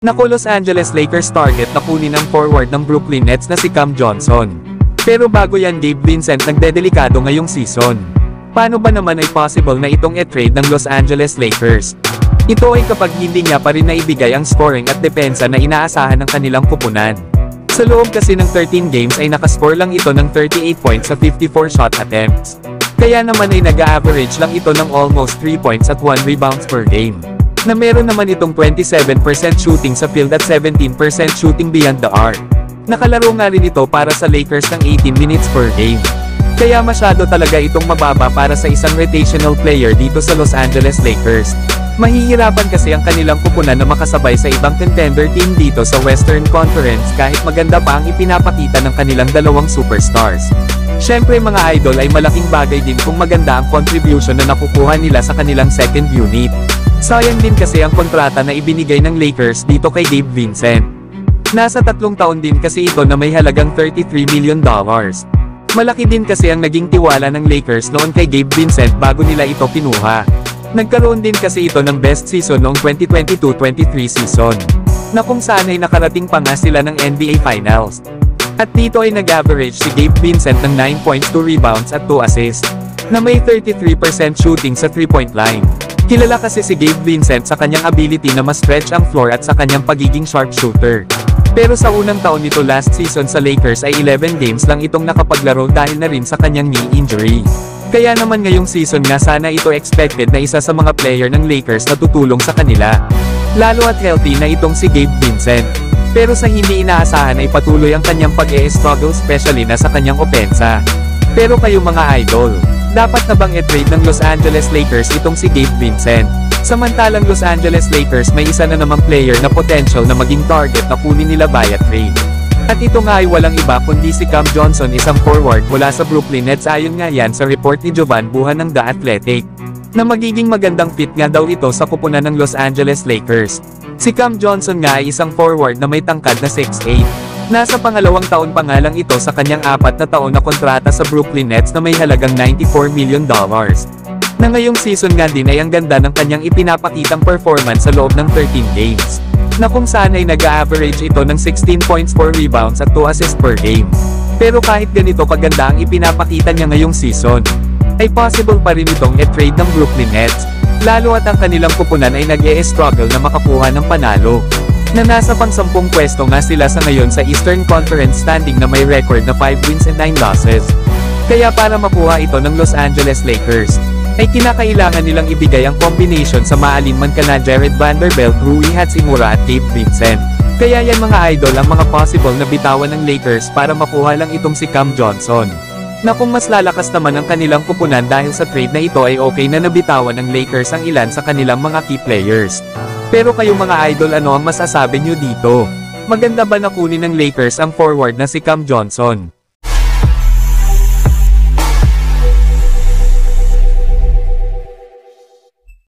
Naku, Los Angeles Lakers target na kunin ang forward ng Brooklyn Nets na si Cam Johnson. Pero bago yan, Gabe Vincent nagdedelikado ngayong season. Paano ba naman ay possible na itong e-trade ng Los Angeles Lakers? Ito ay kapag hindi niya pa rin naibigay ang scoring at depensa na inaasahan ng kanilang kupunan. Sa loob kasi ng 13 games ay nakascore lang ito ng 38 points sa 54 shot attempts. Kaya naman ay nag-a-average lang ito ng almost 3 points at 1 rebounds per game. Na meron naman itong 27% shooting sa field at 17% shooting beyond the arc. Nakalaro nga rin ito para sa Lakers ng 18 minutes per game. Kaya masyado talaga itong mababa para sa isang rotational player dito sa Los Angeles Lakers. Mahihirapan kasi ang kanilang kupunan na makasabay sa ibang contender team dito sa Western Conference kahit maganda pa ang ipinapakita ng kanilang dalawang superstars. Syempre mga idol, ay malaking bagay din kung maganda ang contribution na nakukuha nila sa kanilang second unit. Sayang din kasi ang kontrata na ibinigay ng Lakers dito kay Gabe Vincent. Nasa 3 taon din kasi ito na may halagang $33 million. Malaki din kasi ang naging tiwala ng Lakers noon kay Gabe Vincent bago nila ito kinuha. Nagkaroon din kasi ito ng best season noong 2022-23 season, na kung saan ay nakarating pa nga sila ng NBA Finals. At dito ay nag-average si Gabe Vincent ng 9 points, 2 rebounds at 2 assists, na may 33% shooting sa 3-point line. Kilala kasi si Gabe Vincent sa kanyang ability na ma-stretch ang floor at sa kanyang pagiging sharpshooter. Pero sa unang taon nito last season sa Lakers ay 11 games lang itong nakapaglaro dahil na rin sa kanyang knee injury. Kaya naman ngayong season nga sana ito expected na isa sa mga player ng Lakers na tutulong sa kanila. Lalo at healthy na itong si Gabe Vincent. Pero sa hindi inaasahan ay patuloy ang kanyang pag-e-struggle especially na sa kanyang opensa. Pero kayo mga idol, dapat na bang i-trade ng Los Angeles Lakers itong si Gabe Vincent? Samantalang Los Angeles Lakers may isa na namang player na potential na maging target na kunin nila via trade. At ito nga ay walang iba kundi si Cam Johnson, isang forward mula sa Brooklyn Nets. Ayon nga yan sa report ni Jovan Buhan ng The Athletic, na magiging magandang fit nga daw ito sa kupunan ng Los Angeles Lakers. Si Cam Johnson nga ay isang forward na may tangkad na 6'8". Nasa pangalawang taon pa nga lang ito sa kanyang 4 na taon na kontrata sa Brooklyn Nets na may halagang $94 million. Na ngayong season nga din ay ang ganda ng kanyang ipinapakitang performance sa loob ng 13 games. Na kung saan ay nag-a-average ito ng 16 points, 4 rebounds at 2 assists per game. Pero kahit ganito kaganda ang ipinapakita niya ngayong season, ay possible pa rin itong e-trade ng Brooklyn Nets. Lalo at ang kanilang kupunan ay nag-e-struggle na makakuha ng panalo. Na nasa pang-10 pwesto nga sila sa ngayon sa Eastern Conference standing na may record na 5 wins and 9 losses. Kaya para makuha ito ng Los Angeles Lakers, ay kinakailangan nilang ibigay ang combination sa maalinman kana Jared Vanderbilt, Rui Hachimura at Gabe Vincent. Kaya yan mga idol ang mga possible na bitawan ng Lakers para makuha lang itong si Cam Johnson. Na kung mas lalakas naman ang kanilang kupunan dahil sa trade na ito ay okay na nabitawan ng Lakers ang ilan sa kanilang mga key players. Pero kayo mga idol, ano ang masasabi nyo dito? Maganda ba na kunin ng Lakers ang forward na si Cam Johnson?